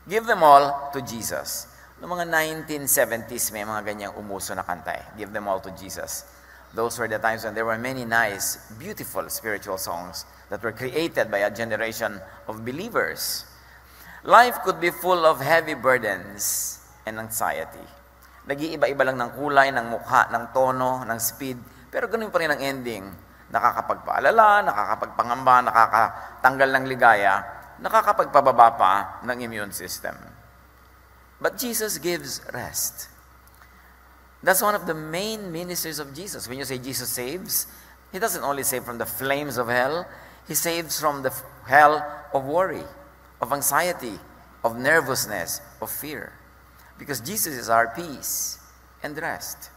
Give them all to Jesus. Noong mga 1970s, may mga ganyang umuso na kanta eh. Give them all to Jesus. Those were the times when there were many nice, beautiful spiritual songs that were created by a generation of believers. Life could be full of heavy burdens and anxiety. Nag-iiba-iba lang ng kulay, ng mukha, ng tono, ng speed, pero ganun pa rin ang ending. Nakakapagpaalala, nakakapagpangamba, nakakatanggal ng ligaya, nakakapagpababa pa ng immune system. But Jesus gives rest. That's one of the main ministries of Jesus. When you say Jesus saves, He doesn't only save from the flames of hell, He saves from the hell of worry, of anxiety, of nervousness, of fear. Because Jesus is our peace and rest.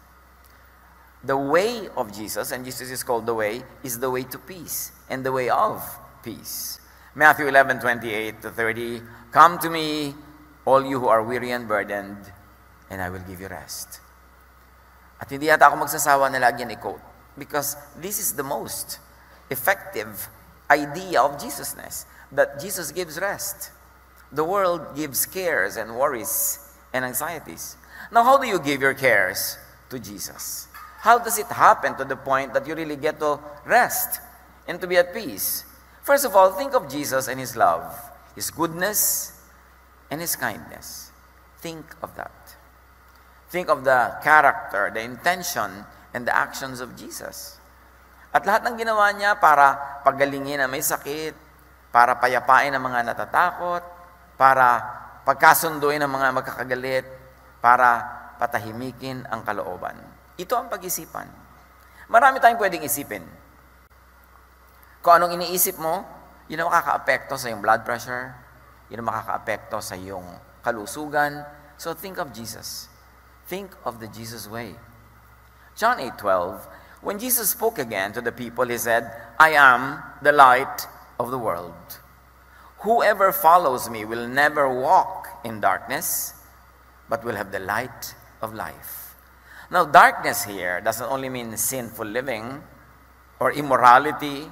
The way of Jesus, and Jesus is called the way, is the way to peace and the way of peace. Matthew 11:28-30, "Come to me, all you who are weary and burdened, and I will give you rest." At hindi yata ako magsasawa na lagi yan i-quote, because this is the most effective idea of Jesusness, that Jesus gives rest. The world gives cares and worries and anxieties. Now, how do you give your cares to Jesus? How does it happen to the point that you really get to rest and to be at peace? First of all, think of Jesus and His love, His goodness, and His kindness. Think of that. Think of the character, the intention, and the actions of Jesus. At lahat ng ginawa Niya para pagalingin ang may sakit, para payapain ang mga natatakot, para pagkasunduin ang mga magkakagalit, para patahimikin ang kalooban. Ito ang pag-isipan. Marami tayong pwedeng isipin. Kung anong iniisip mo, yun ang makaka-apekto sa iyong blood pressure, yun ang makaka-apekto sa iyong kalusugan. So think of Jesus. Think of the Jesus way. John 8:12, when Jesus spoke again to the people, He said, "I am the light of the world. Whoever follows me will never walk in darkness, but will have the light of life." Now, darkness here doesn't only mean sinful living or immorality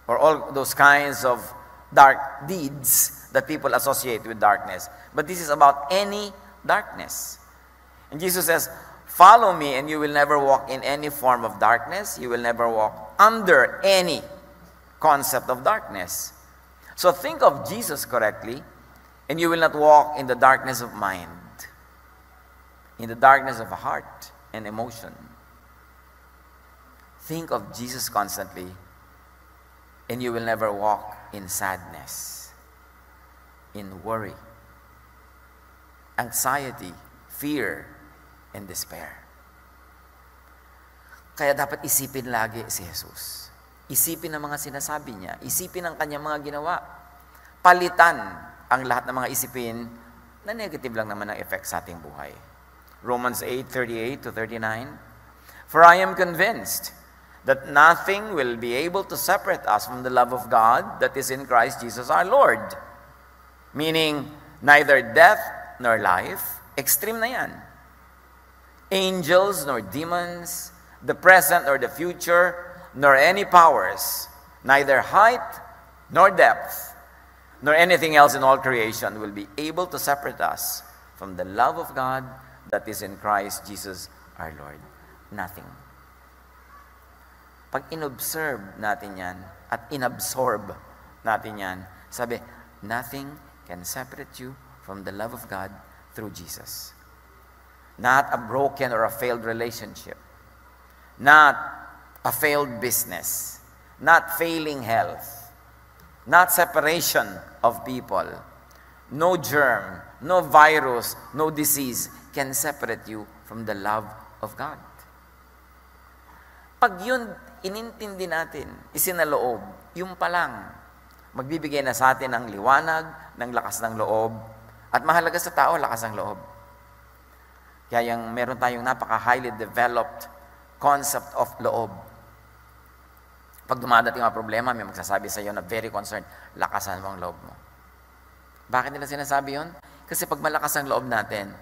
or all those kinds of dark deeds that people associate with darkness. But this is about any darkness. And Jesus says, "Follow me and you will never walk in any form of darkness. You will never walk under any concept of darkness." So think of Jesus correctly, and you will not walk in the darkness of mind, in the darkness of heart and emotion. Think of Jesus constantly, and you will never walk in sadness, in worry, anxiety, fear, and despair. Kaya dapat isipin lagi si Jesus. Isipin ang mga sinasabi Niya. Isipin ang Kanyang mga ginawa. Palitan ang lahat ng mga isipin na negative lang naman ang effect sa ating buhay. Romans 8:38-39, "For I am convinced that nothing will be able to separate us from the love of God that is in Christ Jesus our Lord." Meaning, neither death nor life, extreme na yan. Angels nor demons, the present or the future, nor any powers, neither height nor depth, nor anything else in all creation will be able to separate us from the love of God that is in Christ Jesus our Lord. Nothing. Pag inobserve natin yan at inabsorb natin yan, sabi, nothing can separate you from the love of God through Jesus. Not a broken or a failed relationship. Not a failed business. Not failing health. Not separation of people. No germ, no virus, no disease can separate you from the love of God. Pag yun inintindi natin, isinaloob, yung pa lang, magbibigay na sa atin ng liwanag, ng lakas ng loob, at mahalaga sa tao, lakas ng loob. Kaya meron tayong napaka-highly developed concept of loob. Pag dumadating ang problema, may magsasabi sa iyo na very concerned, lakasan mo ang loob mo. Bakit nila sinasabi yun? Kasi pag malakas ang loob natin,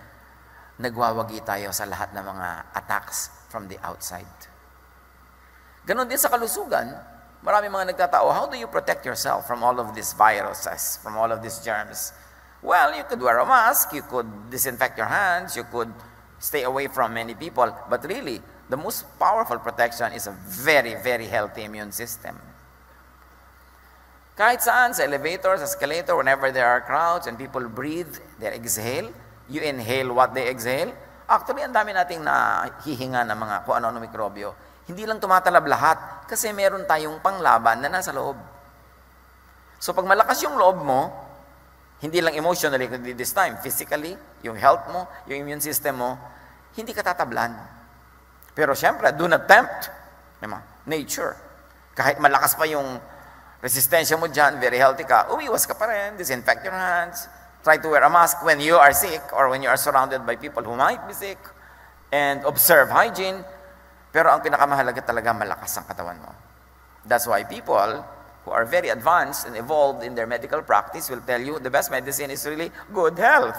nagwawagi tayo sa lahat ng mga attacks from the outside. Ganon din sa kalusugan. Marami mga nagtatao, how do you protect yourself from all of these viruses, from all of these germs? Well, you could wear a mask, you could disinfect your hands, you could stay away from many people, but really, the most powerful protection is a very, very healthy immune system. Kahit saan, sa elevators, escalator, whenever there are crowds and people breathe, they exhale, you inhale what they exhale. Actually, ang dami nating nahihinga ng mga kung ano-ano mikrobyo. Hindi lang tumatalab lahat kasi meron tayong panglaban na nasa loob. So pag malakas yung loob mo, hindi lang emotionally, kundi this time, physically, yung health mo, yung immune system mo, hindi ka tatablan. Pero syempre, do not tempt nature. Kahit malakas pa yung resistensya mo dyan, very healthy ka, umiwas ka pa rin, disinfect your hands, try to wear a mask when you are sick or when you are surrounded by people who might be sick, and observe hygiene. Pero ang pinakamahalaga talaga, malakas ang katawan mo. That's why people who are very advanced and evolved in their medical practice will tell you the best medicine is really good health.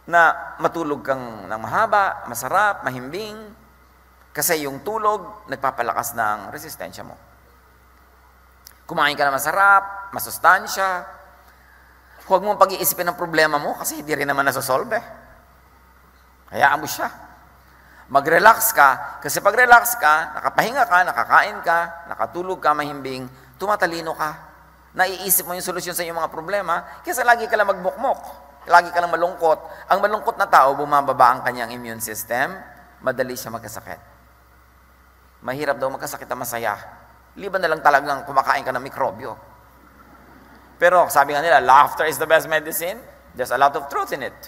Na matulog kang ng mahaba, masarap, mahimbing, kasi yung tulog nagpapalakas ng resistensya mo. Kumain ka na masarap, masustansya. Huwag mong pag-iisipin ng problema mo kasi hindi rin naman nasosolve. Hayaan mo siya. Mag-relax ka, kasi pag relax ka, nakapahinga ka, nakakain ka, nakatulog ka, mahimbing, tumatalino ka. Naiisip mo yung solusyon sa iyong mga problema, kaysa lagi ka lang magbukmok, lagi ka lang malungkot. Ang malungkot na tao, bumababa ang kanyang immune system, madali siya magkasakit. Mahirap daw magkasakit na masaya. Liban na lang talagang kumakain ka ng mikrobyo. Pero sabi nga nila, laughter is the best medicine. There's a lot of truth in it.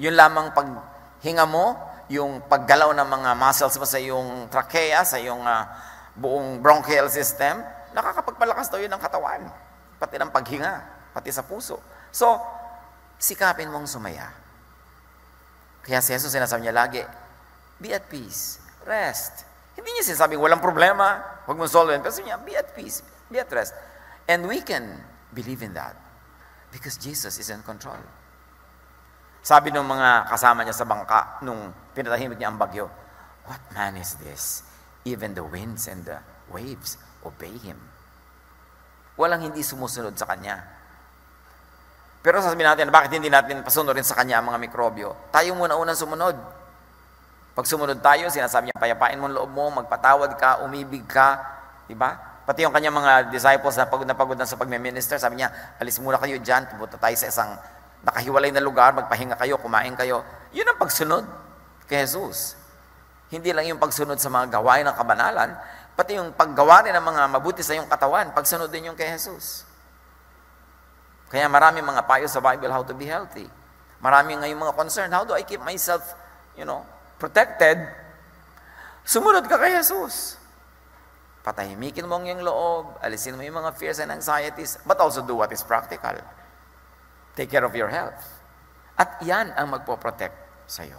Yun lamang paghinga mo, yung paggalaw ng mga muscles mo sa iyong trachea, sa iyong buong bronchial system, nakakapagpalakas daw yun ng katawan. Pati ng paghinga, pati sa puso. So, sikapin mong sumaya. Kaya si Jesus sinasabi niya lagi, be at peace, rest. Hindi niya sinasabing walang problema, huwag mong solve. Pero niya, be at peace, be at rest. And we can believe in that because Jesus is in control. Sabi ng mga kasama niya sa bangka nung pinatahimik niya ang bagyo, what man is this? Even the winds and the waves obey Him. Walang hindi sumusunod sa Kanya. Pero sasabihin natin, bakit hindi natin pasunurin sa Kanya ang mga mikrobyo? Tayo muna unang sumunod. Pag sumunod tayo, sinasabi niya, payapain mo ang loob mo, magpatawad ka, umibig ka, di ba? Pati yung kanyang mga disciples na pagod na sa pagme-minister, sabi niya, alis muna kayo dyan, pupunta tayo sa isang nakahiwalay na lugar, magpahinga kayo, kumain kayo. Yun ang pagsunod kay Jesus. Hindi lang yung pagsunod sa mga gawain ng kabanalan, pati yung paggawa rin ng mga mabuti sa iyong katawan, pagsunod din yung kay Jesus. Kaya marami mga payo sa Bible how to be healthy. Marami ngayong mga concern, how do I keep myself, protected? Sumunod ka kay Jesus. Patahimikin mo ang iyong loob, alisin mo yung mga fears and anxieties, but also do what is practical. Take care of your health. At yan ang magpoprotect sa iyo.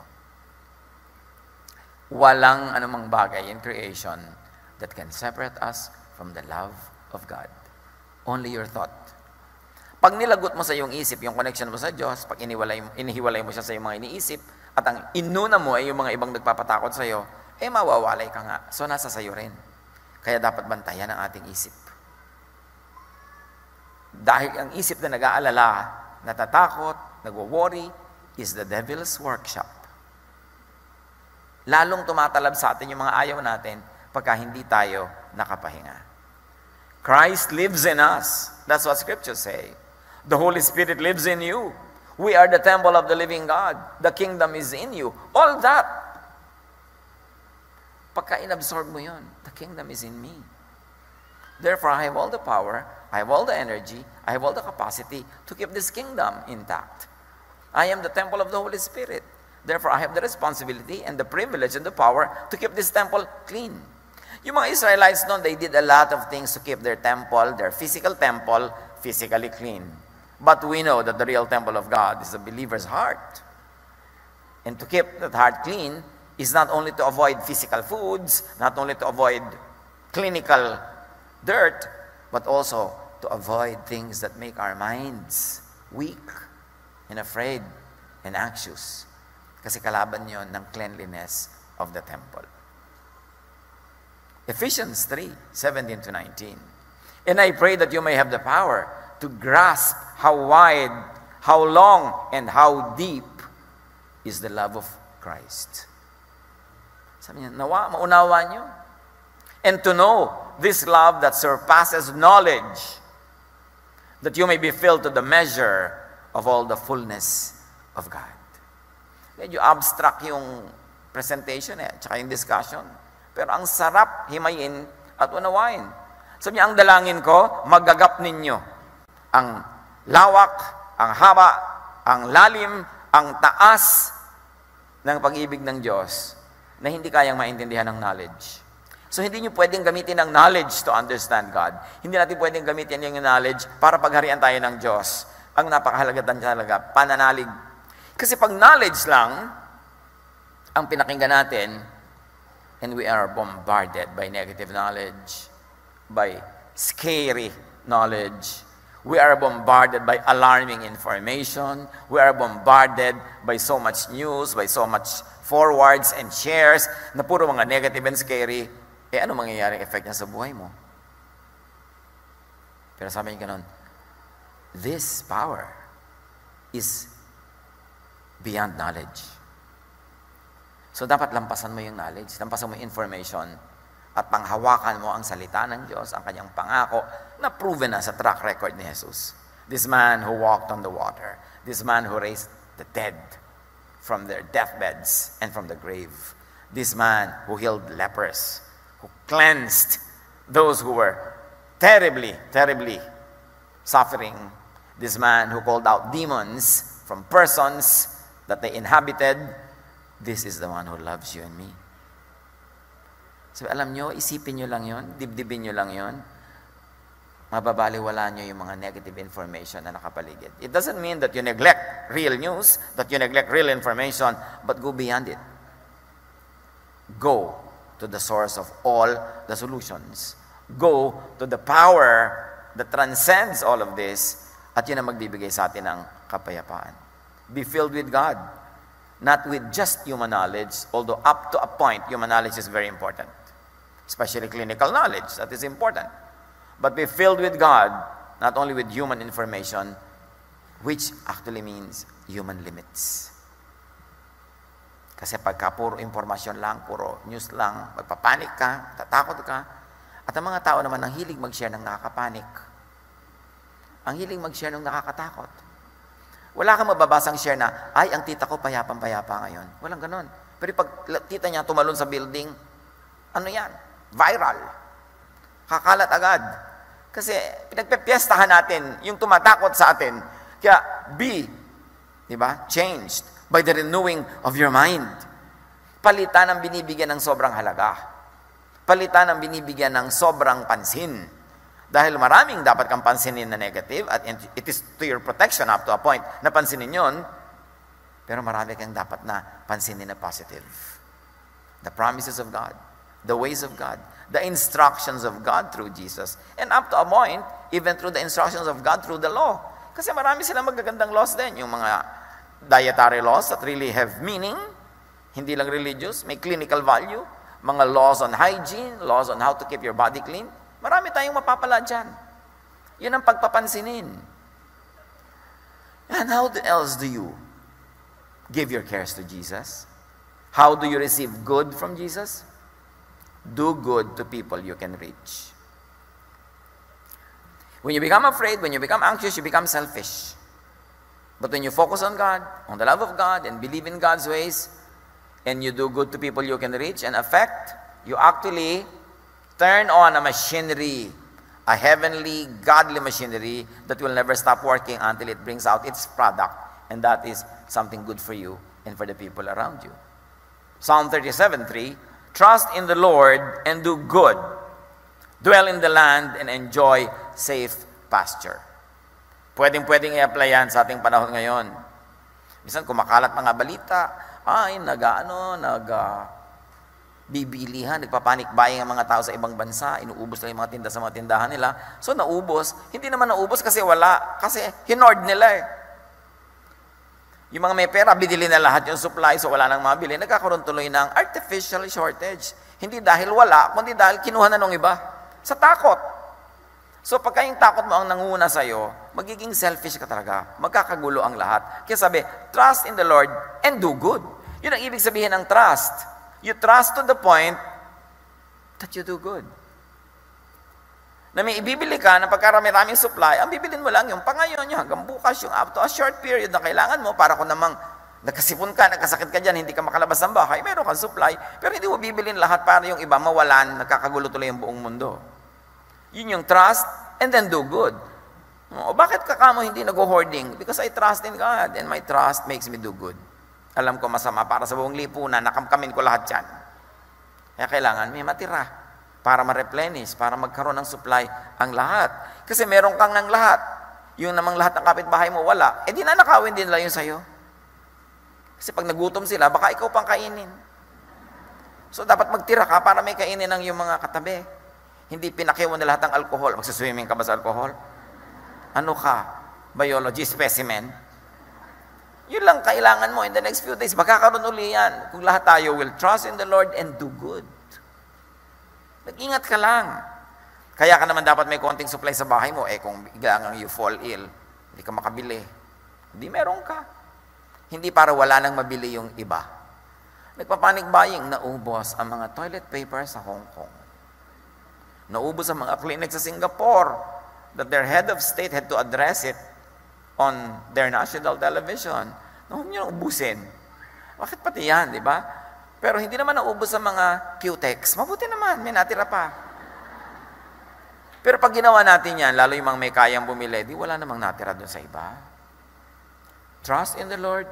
Walang anumang bagay in creation that can separate us from the love of God. Only your thought. Pag nilagot mo sa iyong isip, yung connection mo sa Diyos, pag inihiwalay mo siya sa iyong mga iniisip, at ang inuna mo ay yung mga ibang nagpapatakot sa iyo, mawawalay ka nga. So, nasa sa iyo rin. Kaya dapat bantayan ang ating isip. Dahil ang isip na nag-aalala, natatakot, nagwo-worry, is the devil's workshop. Lalong tumatalab sa atin yung mga ayaw natin pagka hindi tayo nakapahinga. Christ lives in us. That's what scriptures say. The Holy Spirit lives in you. We are the temple of the living God. The kingdom is in you. All that. Pagka inabsorb mo yun, the kingdom is in me. Therefore, I have all the power, I have all the energy, I have all the capacity to keep this kingdom intact. I am the temple of the Holy Spirit. Therefore, I have the responsibility and the privilege and the power to keep this temple clean. Yung mga Israelites noon, they did a lot of things to keep their temple, their physical temple, physically clean. But we know that the real temple of God is the believer's heart. And to keep that heart clean is not only to avoid physical foods, not only to avoid clinical dirt, but also to avoid things that make our minds weak and afraid and anxious. Kasi kalaban yon ng cleanliness of the temple. Ephesians 3:17-19. And I pray that you may have the power to grasp how wide, how long, and how deep is the love of Christ. Sabi niya, maunawa niyo. And to know this love that surpasses knowledge, that you may be filled to the measure of all the fullness of God. Medyo abstract yung presentation tsaka yung discussion. Pero ang sarap himayin at unawain. Sabi niya, ang dalangin ko, magagap ninyo ang lawak, ang haba, ang lalim, ang taas ng pag-ibig ng Diyos na hindi kayang maintindihan ng knowledge. So hindi nyo pwedeng gamitin ang knowledge to understand God. Hindi natin pwedeng gamitin yung knowledge para pagharian tayo ng Diyos. Ang napakahalaga talaga, pananalig. Kasi pag knowledge lang ang pinakinggan natin, and we are bombarded by negative knowledge, by scary knowledge, we are bombarded by alarming information, we are bombarded by so much news, by so much forwards and shares, na puro mga negative and scary, ano mangyayaring effect niya sa buhay mo? Pero sabi niya ganun, this power is beyond knowledge. So dapat lampasan mo yung knowledge, lampasan mo yung information, at panghawakan mo ang salita ng Diyos, ang kanyang pangako, na proven na sa track record ni Jesus. This man who walked on the water, this man who raised the dead from their deathbeds and from the grave, this man who healed lepers, who cleansed those who were terribly, terribly suffering, this man who called out demons from persons that they inhabited, this is the one who loves you and me. So alam nyo, isipin nyo lang yon, dibdibin nyo lang yon, mababaliwala nyo yung mga negative information na nakapaligid. It doesn't mean that you neglect real news, that you neglect real information, but go beyond it. Go to the source of all the solutions. Go to the power that transcends all of this, at yun ang magbibigay sa atin ng kapayapaan. Be filled with God, not with just human knowledge, although up to a point, human knowledge is very important. Especially clinical knowledge, that is important. But be filled with God, not only with human information, which actually means human limits. Kasi pagka puro informasyon lang, puro news lang, magpapanik ka, tatakot ka, at ang mga tao naman ang hilig mag-share ng nakakapanik. Ang hilig mag-share ng nakakatakot. Wala kang mababasang share na, ay, ang tita ko payapang-payapa ngayon. Walang ganon. Pero pag tita niya tumalon sa building, ano yan? Viral. Kakalat agad. Kasi pinagpepiestahan natin yung tumatakot sa atin. Kaya be, di ba, changed by the renewing of your mind. Palitan ang binibigyan ng sobrang halaga. Palitan ang binibigyan ng sobrang pansin. Dahil maraming dapat kang pansinin na negative, at it is to your protection up to a point na pansinin yun, pero marami kang dapat na pansinin na positive. The promises of God, the ways of God, the instructions of God through Jesus, and up to a point, even through the instructions of God through the law. Kasi marami silang magagandang laws din, yung mga dietary laws that really have meaning, hindi lang religious, may clinical value, mga laws on hygiene, laws on how to keep your body clean. Marami tayong mapapala dyan. Yun ang pagpapansinin. And how else do you give your cares to Jesus? How do you receive good from Jesus? Do good to people you can reach. When you become afraid, when you become anxious, you become selfish. But when you focus on God, on the love of God, and believe in God's ways, and you do good to people you can reach and affect, you actually turn on a machinery, a heavenly, godly machinery that will never stop working until it brings out its product. And that is something good for you and for the people around you. Psalm 37:3, trust in the Lord and do good. Dwell in the land and enjoy safe pasture. Pwedeng i-apply yan sa ating panahon ngayon. Minsan kumakalat mga balita, bibilihan, nagpapanik buying ang mga tao sa ibang bansa, inuubos nila yung mga tinda sa mga tindahan nila. So naubos, hindi naman naubos kasi wala, kasi hinord nila eh. Yung mga may pera, binili na lahat yung supply, so wala nang mabili. Nagkakaroon tuloy ng artificial shortage. Hindi dahil wala, kundi dahil kinuha na ng iba. Sa takot. So pagka yung takot mo ang nanguna sa'yo, magiging selfish ka talaga. Magkakagulo ang lahat. Kaya sabi, trust in the Lord and do good. Yun ang ibig sabihin ng trust. You trust to the point that you do good. Na may ibibili ka na pagkarami-raming supply, ang bibilin mo lang yung pangayon nyo hanggang bukas, yung up to a short period na kailangan mo para kung namang nagkasipon ka, nagkasakit ka dyan, hindi ka makalabas ng bahay, meron kang supply, pero hindi mo bibilin lahat para yung iba mawalan, nagkakagulo tuloy yung buong mundo. Yun yung trust, and then do good. O bakit kakamo hindi nag-hoarding? Because I trust in God, and my trust makes me do good. Alam ko masama para sa buong lipunan, nakamkamin ko lahat yan. Kaya kailangan may matira para ma-replenish, para magkaroon ng supply ang lahat. Kasi meron kang ng lahat. Yung namang lahat ng kapitbahay mo, wala. Eh di nanakawin din nila yun sa'yo. Kasi pag nagutom sila, baka ikaw pang kainin. So dapat magtira ka para may kainin ng yung mga katabi. Hindi pinakiwan na lahat ng alcohol. Magsaswimming ka ba sa alcohol? Ano ka? Biology specimen? Yun lang kailangan mo in the next few days. Magkakaroon uli yan. Kung lahat tayo will trust in the Lord and do good. Mag-ingat ka lang. Kaya ka naman dapat may konting supply sa bahay mo. Eh kung biglang you fall ill, hindi ka makabili. Hindi meron ka. Hindi para wala nang mabili yung iba. Nagpapanik buying, naubos ang mga toilet paper sa Hong Kong. Naubos ang mga clinic sa Singapore that their head of state had to address it on their national television. Huwag nyo ubusin. Bakit pati yan, di ba? Pero hindi naman naubos sa mga Q-Tex. Mabuti naman, may natira pa. Pero pag ginawa natin yan, lalo yung mga may kayang bumili, di wala namang natira doon sa iba. Trust in the Lord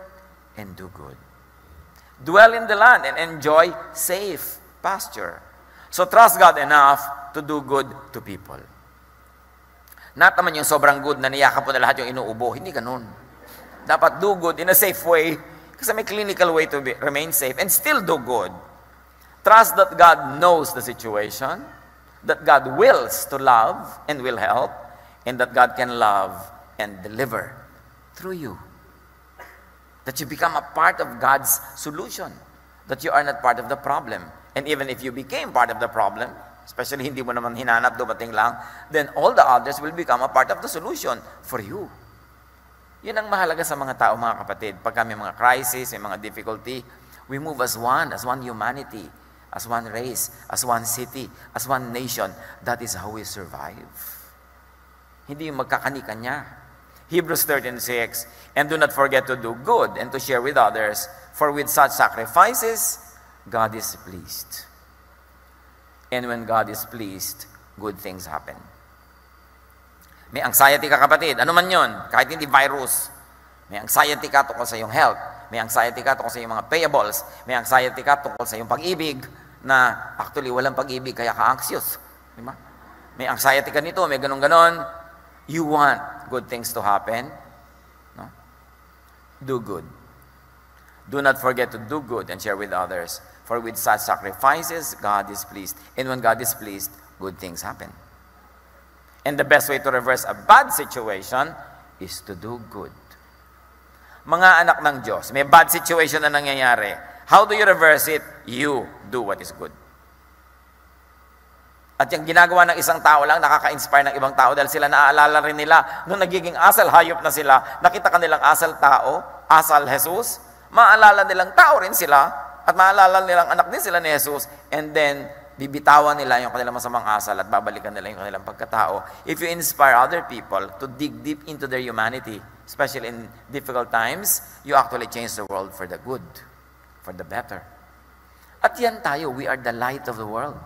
and do good. Dwell in the land and enjoy safe pasture. So trust God enough to do good to people. Not naman yung sobrang good na niyakap po na lahat yung inuubo. Hindi ganun. Dapat do good in a safe way. Kasi may clinical way to remain safe and still do good. Trust that God knows the situation, that God wills to love and will help, and that God can love and deliver through you. That you become a part of God's solution, that you are not part of the problem. And even if you became part of the problem, especially hindi mo naman hinanap, dumating lang, then all the others will become a part of the solution for you. Yun ang mahalaga sa mga tao, mga kapatid. Pagka may mga crisis, may mga difficulty, we move as one humanity, as one race, as one city, as one nation. That is how we survive. Hindi yung magkakanikanya. Hebrews 13:6, and do not forget to do good and to share with others, for with such sacrifices, God is pleased. And when God is pleased, good things happen. May anxiety ka, kapatid. Ano man yun? Kahit hindi virus. May anxiety ka tungkol sa iyong health. May anxiety ka tungkol sa iyong mga payables. May anxiety ka tungkol sa iyong pag-ibig na actually walang pag-ibig kaya ka anxious. Diba? May anxiety ka nito, may ganun-ganon. You want good things to happen. No? Do good. Do not forget to do good and share with others. For with such sacrifices, God is pleased. And when God is pleased, good things happen. And the best way to reverse a bad situation is to do good. Mga anak ng Diyos, may bad situation na nangyayari. How do you reverse it? You do what is good. At yung ginagawa ng isang tao lang, nakaka-inspire ng ibang tao dahil sila naaalala rin nila nung nagiging asal hayop na sila, nakita kanilang asal tao, asal Jesus, maalala nilang tao rin sila, at maalala nilang anak din sila ni Jesus, and then bibitawan nila yung kanilang masamang asal at babalikan nila yung kanilang pagkatao. If you inspire other people to dig deep into their humanity, especially in difficult times, you actually change the world for the good, for the better. At yan tayo, we are the light of the world.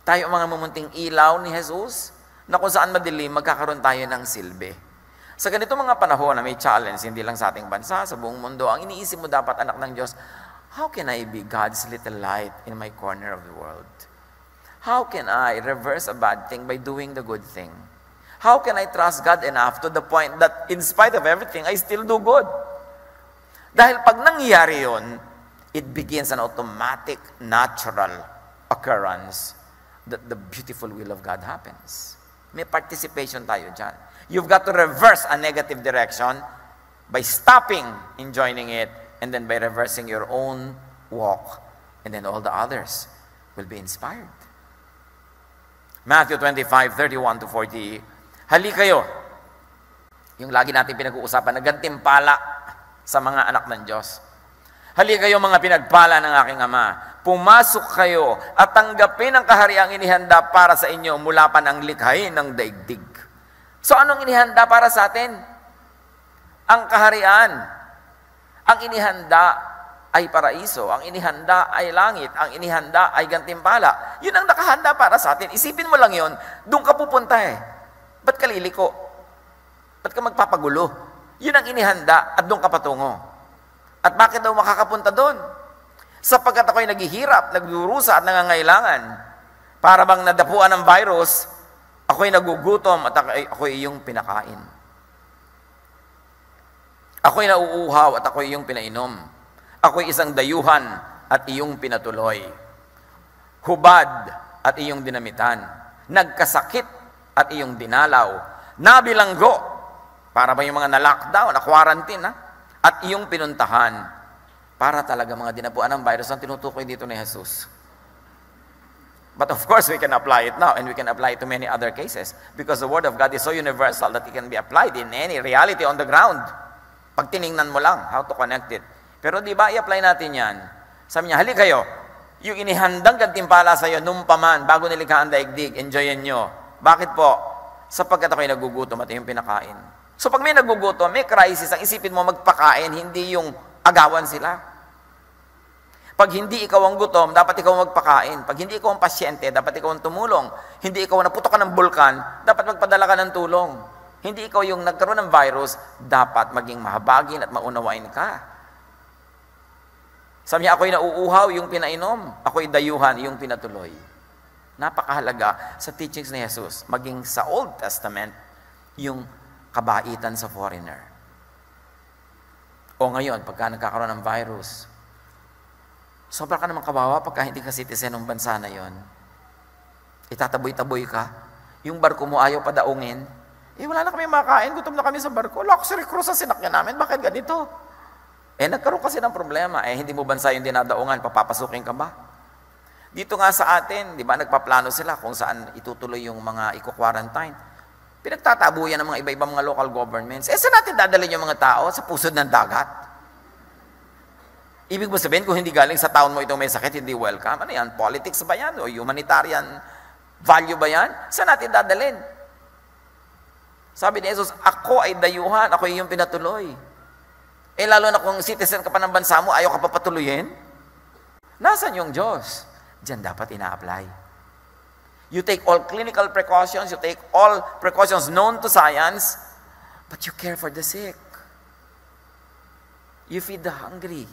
Tayo ang mga mumunting ilaw ni Jesus, na kung saan madilim, magkakaroon tayo ng silbi. Sa ganito mga panahon na may challenge, hindi lang sa ating bansa, sa buong mundo, ang iniisip mo dapat, anak ng Diyos, how can I be God's little light in my corner of the world? How can I reverse a bad thing by doing the good thing? How can I trust God enough to the point that in spite of everything, I still do good? Dahil pag nangyayari yun, it begins an automatic, natural occurrence that the beautiful will of God happens. May participation tayo dyan. You've got to reverse a negative direction by stopping in joining it, and then by reversing your own walk, and then all the others will be inspired. Matthew 25:31-40, Hali kayo, yung lagi natin pinag-uusapan na gantimpala sa mga anak ng Diyos. Hali kayo mga pinagpala ng aking Ama, pumasok kayo at tanggapin ang kahariang inihanda para sa inyo mula pa ng likhain ng daigdig. So anong inihanda para sa atin? Ang kaharian. Ang inihanda ay paraiso, ang inihanda ay langit, ang inihanda ay gantimpala. Yun ang nakahanda para sa atin. Isipin mo lang yun, doon ka pupunta eh. Ba't ka liliko? Ba't ka magpapagulo? Yun ang inihanda at doon ka patungo. At bakit daw makakapunta doon? Sapagkat ako'y naghihirap, nagdurusa at nangangailangan. Para bang nadapuan ng virus, ako'y nagugutom at ako'y iyong pinakain. Ako'y nauuhaw at ako'y iyong pinainom. Ako'y isang dayuhan at iyong pinatuloy. Hubad at iyong dinamitan. Nagkasakit at iyong dinalaw. Nabilanggo, para ba yung mga na-lockdown, na-quarantine, at iyong pinuntahan. Para talaga mga dinapuan ng virus ang tinutukoy dito ni Jesus. But of course, we can apply it now and we can apply it to many other cases because the Word of God is so universal that it can be applied in any reality on the ground. Pag tiningnan mo lang how to connect it. Pero di ba, i-apply natin yan. Sabi niya, hali kayo, yung inihandang gantimpala sa iyo, nung paman, bago nilikha ang daigdig, enjoyin nyo. Bakit po? Sapagkat ako'y nagugutom at yung pinakain. So pag may nagugutom, may crisis, ang isipin mo magpakain, hindi yung agawan sila. Pag hindi ikaw ang gutom, dapat ikaw magpakain. Pag hindi ikaw ang pasyente, dapat ikaw ang tumulong. Hindi ikaw naputok ka ng bulkan, dapat magpadala ka ng tulong. Hindi ikaw yung nagkaroon ng virus, dapat maging mahabagin at maunawain ka. Sabi niya, ako'y nauuhaw, yung pinainom. Ako'y dayuhan, yung pinatuloy. Napakahalaga sa teachings ni Jesus, maging sa Old Testament, yung kabaitan sa foreigner. O ngayon, pagka nagkakaroon ng virus, sobra ka naman kawawa pagka hindi ka citizen ng bansa na yon. Itataboy-taboy ka. Yung barko mo ayaw padaungin. Wala na kami makain, gutom na kami sa barko. Luxury cruise ang sinakyan namin, bakit ganito? Nagkaroon kasi ng problema. Hindi mo bansa yung dinadaungan, papapasukin ka ba? Dito nga sa atin, di ba, nagpaplano sila kung saan itutuloy yung mga i-quarantine. Pinagtatabuyan ng mga iba-ibang mga local governments. Saan natin dadalhin yung mga tao? Sa pusod ng dagat? Ibig mo sabihin, kung hindi galing sa town mo ito may sakit, hindi welcome. Ano yan? Politics ba yan? O humanitarian value ba yan? Saan natin dadalhin? Sabi ni Jesus, ako ay dayuhan, ako ay yung pinatuloy. Lalo na kung citizen ka pa ng bansa mo, ayaw ka pa patuloyin? Nasaan yung Diyos? Diyan dapat ina-apply. You take all clinical precautions, you take all precautions known to science, but you care for the sick. You feed the hungry.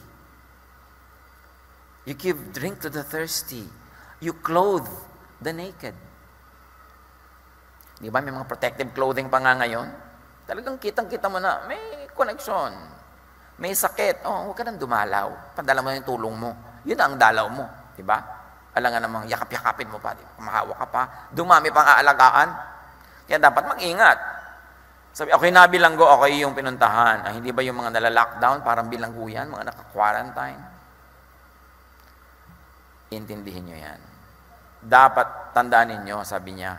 You give drink to the thirsty. You clothe the naked. Di ba, may mga protective clothing pa nga ngayon? Talagang kitang-kita mo na, may connection. May sakit. Huwag ka nang dumalaw. Padala mo yung tulong mo. Yun ang dalaw mo. Di ba? Alangan namang yakap-yakapin mo pa. Kumahawa ka pa. Dumami pang aalagaan. Kaya dapat mag-ingat. Sabi, ako'y nabilanggo, ako'y yung pinuntahan. Hindi ba yung mga nala-lockdown, parang bilanggo yan, mga naka-quarantine? Intindihin nyo yan. Dapat tandaan ninyo, sabi niya,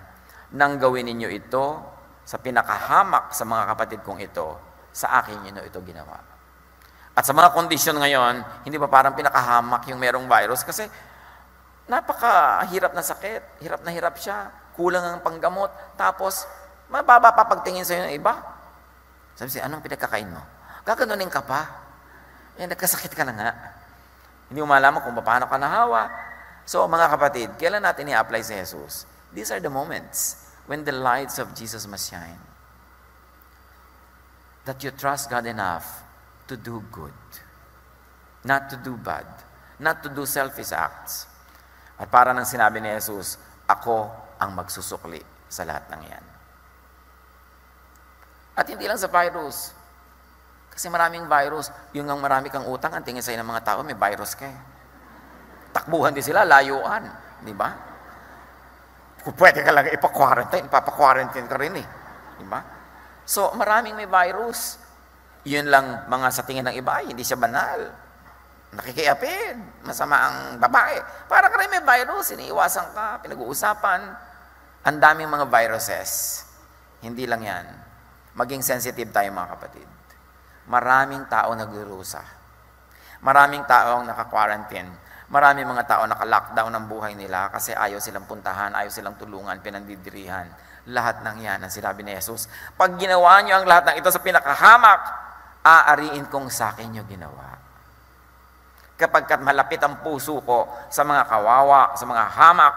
nang gawin ninyo ito sa pinakahamak sa mga kapatid kong ito, sa akin nyo ito ginawa. At sa mga kondisyon ngayon, hindi ba parang pinakahamak yung merong virus? Kasi napakahirap na sakit, hirap na hirap siya, kulang ang panggamot, tapos mababa pa pagtingin sa'yo ng iba. Sabi siya, anong pinagkakain mo? Gaganunin ka pa. Nagkasakit ka na nga. Hindi mo malaman kung paano ka nahawa. So mga kapatid, kailan natin i-apply si Jesus? These are the moments when the lights of Jesus must shine. That you trust God enough to do good. Not to do bad. Not to do selfish acts. At para nang sinabi ni Jesus, ako ang magsusukli sa lahat ng yan. At hindi lang sa virus. Kasi maraming virus. Yung ang marami kang utang, ang tingin sa'yo ng mga tao, may virus ka eh. Takbuhan din sila, layuan. Di ba? Kung pwede ka lang ipa-quarantine, papa-quarantine ka rin eh. Di ba? So, maraming may virus. Yun lang mga sa tingin ng iba, hindi siya banal. Nakikiapid, masama ang babae. Para ka rin may virus, iniiwasan ka, pinag-uusapan. Ang daming mga viruses. hindi lang yan. Maging sensitive tayo mga kapatid. Maraming tao nagdurusa. Maraming tao ang naka-quarantine. Maraming mga tao naka-lockdown ang buhay nila kasi ayaw silang puntahan, ayaw silang tulungan, pinandidirihan. Lahat ng yan ang sinabi ni Jesus. Pag ginawa nyo ang lahat ng ito sa pinakahamak, aariin kong sa akin nyo ginawa. Kapag malapit ang puso ko sa mga kawawa, sa mga hamak,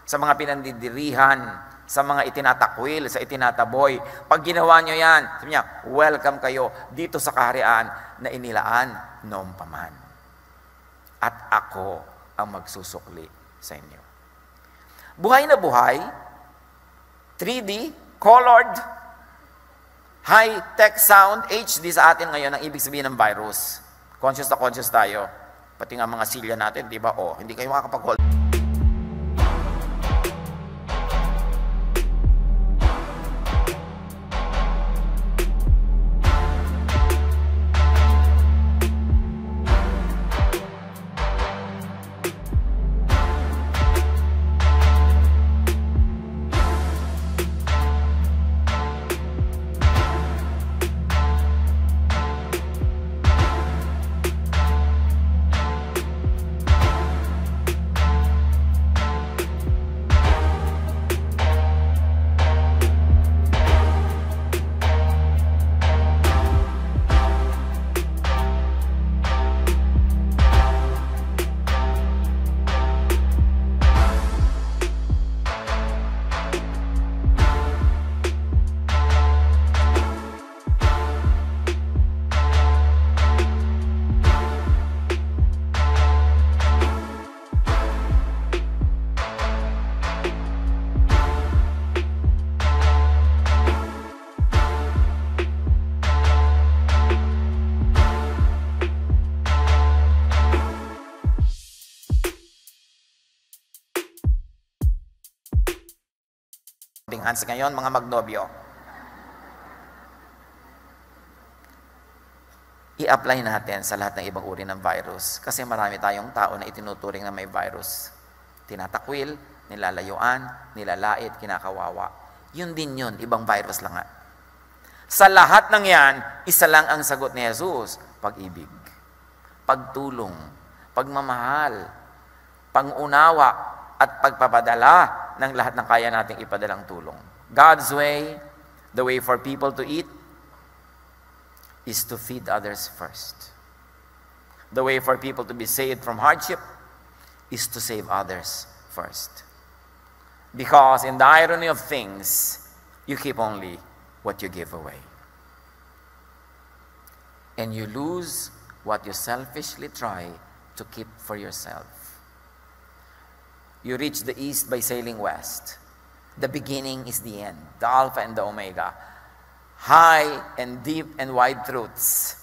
sa mga pinandidirihan, sa mga itinatakwil, sa itinataboy. Pag ginawa nyo yan, sabi niya, welcome kayo dito sa kaharian na inilaan noong paman. At ako ang magsusukli sa inyo. Buhay na buhay, 3D, colored, high-tech sound, HD sa atin ngayon ang ibig sabihin ng virus. Conscious na conscious tayo. Pati nga mga silya natin, di ba? Oh, hindi kayo makakapag-hold. Hands ngayon, mga magnobyo. I-apply natin sa lahat ng ibang uri ng virus kasi marami tayong tao na itinuturing na may virus. Tinatakwil, nilalayuan, nilalait, kinakawawa. Yun din yun, ibang virus lang nga. Sa lahat ng yan, isa lang ang sagot ni Jesus, pag-ibig, pagtulong, pagmamahal, pangunawa, at pagpapadala ng lahat ng kaya nating ipadalang tulong. God's way, the way for people to eat, is to feed others first. The way for people to be saved from hardship is to save others first. Because in the irony of things, you keep only what you give away. And you lose what you selfishly try to keep for yourself. You reach the east by sailing west. The beginning is the end, the Alpha and the Omega. High and deep and wide truths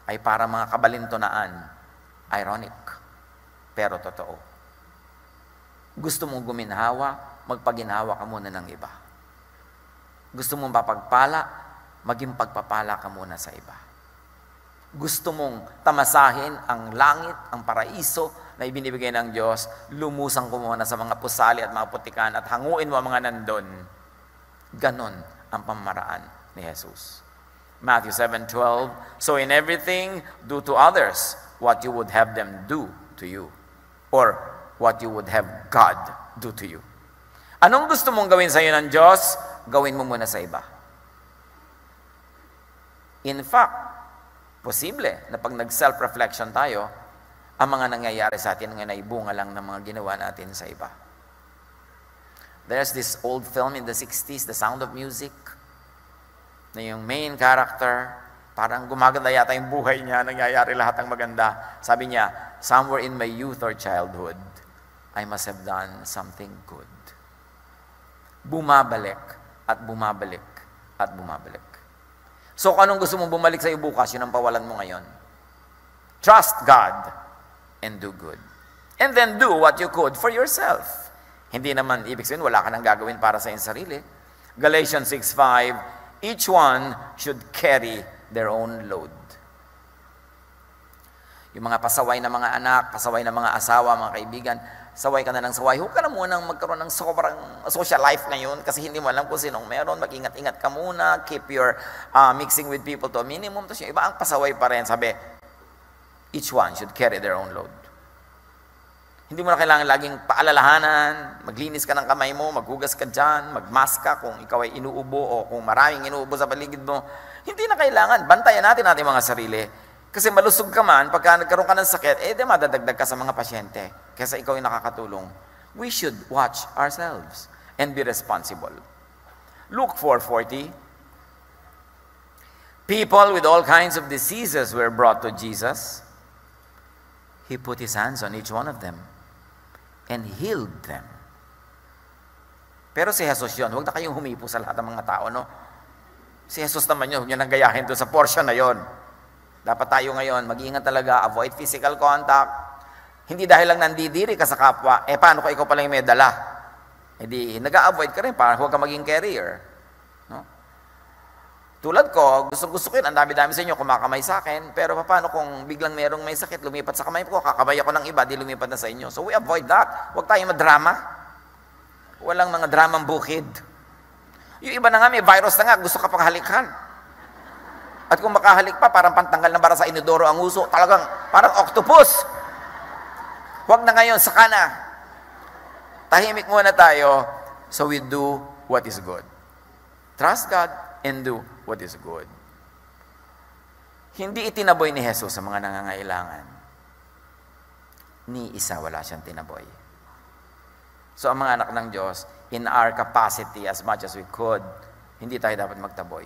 ay para mga kabalintunaan. Ironic, pero totoo. Gusto mong guminhawa, magpaginhawa ka muna ng iba. Gusto mong papagpala, maging pagpapala ka muna sa iba. Gusto mong tamasahin ang langit, ang paraiso na ibinibigay ng Diyos, lumusang ko muna sa mga pusali at mga putikan at hanguin mo ang mga nandun. Ganon ang pamamaraan ni Jesus. Matthew 7:12, so in everything, do to others what you would have them do to you, or what you would have God do to you. Anong gusto mong gawin sa iyo ng Diyos, gawin mo muna sa iba. In fact, posible na pag nag-self-reflection tayo, ang mga nangyayari sa atin ngayon ay bunga lang ng mga ginawa natin sa iba. There's this old film in the 60s, The Sound of Music, na yung main character, parang gumaganda yata yung buhay niya, nangyayari lahat ng maganda. Sabi niya, somewhere in my youth or childhood, I must have done something good. Bumabalik at bumabalik at bumabalik. So kung anong gusto mong bumalik sa iyo bukas, yun ang pawalan mo ngayon. Trust God and do good. And then do what you could for yourself. Hindi naman ibig sabihin, wala ka nang gagawin para sa iyong sarili. Galatians 6:5, each one should carry their own load. Yung mga pasaway na mga anak, pasaway na mga asawa, mga kaibigan, Saway ka na ng saway. Huwag ka na munang magkaroon ng sobrang social life ngayon kasi hindi mo alam kung sinong meron. Mag-ingat-ingat ka muna. Keep your mixing with people to a minimum. Tapos yung iba ang pasaway pa rin. Sabi, each one should carry their own load. Hindi mo na kailangan laging paalalahanan, maglinis ka ng kamay mo, maghugas ka dyan, magmask ka kung ikaw ay inuubo o kung maraming inuubo sa paligid mo. Hindi na kailangan. Bantayan natin ating mga sarili. Kasi malusog ka man, pagka nagkaroon ka ng sakit, madadagdag ka sa mga pasyente. Kesa ikaw yung nakakatulong. We should watch ourselves and be responsible. Luke 4:40. People with all kinds of diseases were brought to Jesus. He put his hands on each one of them and healed them. Pero si Jesus yun, huwag na kayong humipo sa lahat ng mga tao, no? Si Jesus naman yun, huwag nyo nang gayahin doon sa portion na yun. Dapat tayo ngayon, mag-iingat talaga, avoid physical contact. Hindi dahil lang nandidiri ka sa kapwa, paano kung ikaw pala yung may dala? Di, nag-a-avoid ka rin, para huwag ka maging carrier. No? Tulad ko, gusto ko yun, ang dami-dami sa inyo, kumakamay sa akin, pero paano kung biglang merong may sakit, lumipat sa kamay ko, kakamay ako ng iba, di lumipat na sa inyo. So we avoid that. Huwag tayong madrama. Walang mga dramang bukid. Yung iba na nga, may virus na nga, gusto ka pang halikan. At kung makahalik pa, parang pantanggal na bara sa inodoro ang uso. Talagang, parang octopus. Huwag na ngayon, saka na. Tahimik muna tayo, so we do what is good. Trust God and do what is good. Hindi itinaboy ni Jesus sa mga nangangailangan. Ni isa wala siyang tinaboy. So ang mga anak ng Diyos, in our capacity as much as we could, hindi tayo dapat magtaboy.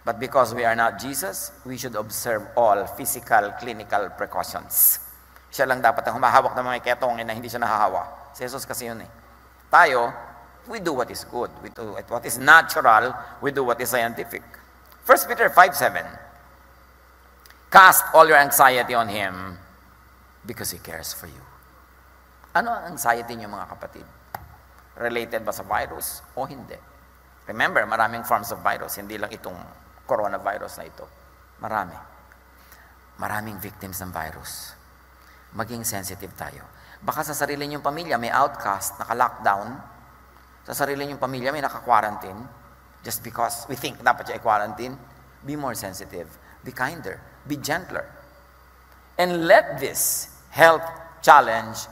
But because we are not Jesus, we should observe all physical, clinical precautions. Siya lang dapat ang humahawak ng mga ketongin na hindi siya nahahawa. Si Jesus kasi yun eh. Tayo, we do what is good. We do what is natural. We do what is scientific. 1 Peter 5:7. Cast all your anxiety on Him because He cares for you. Ano ang anxiety niyo mga kapatid? Related ba sa virus o hindi? Remember, maraming forms of virus. Hindi lang itong coronavirus na ito. Marami. Maraming victims ng virus. Maging sensitive tayo. Baka sa sarili niyong pamilya may outcast, naka-lockdown. Sa sarili niyong pamilya may naka-quarantine. Just because we think dapat siya i-quarantine. Be more sensitive. Be kinder. Be gentler. And let this health challenge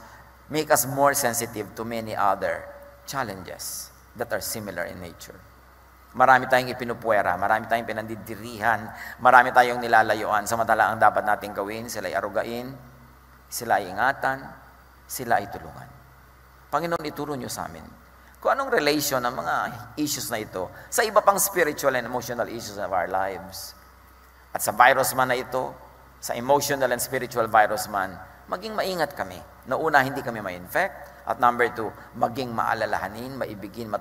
make us more sensitive to many other challenges that are similar in nature. Marami tayong ipinupuwera, marami tayong pinandidirihan, marami tayong nilalayuan. Samantala ang dapat nating gawin, sila ay arugain, sila ay ingatan, sila ay tulungan. Panginoon, ituro niyo sa amin kung anong relation ng mga issues na ito sa iba pang spiritual and emotional issues of our lives. At sa virus man na ito, sa emotional and spiritual virus man, maging maingat kami. Na una, hindi kami ma-infect. At number 2, maging maalalahanin, maibigin,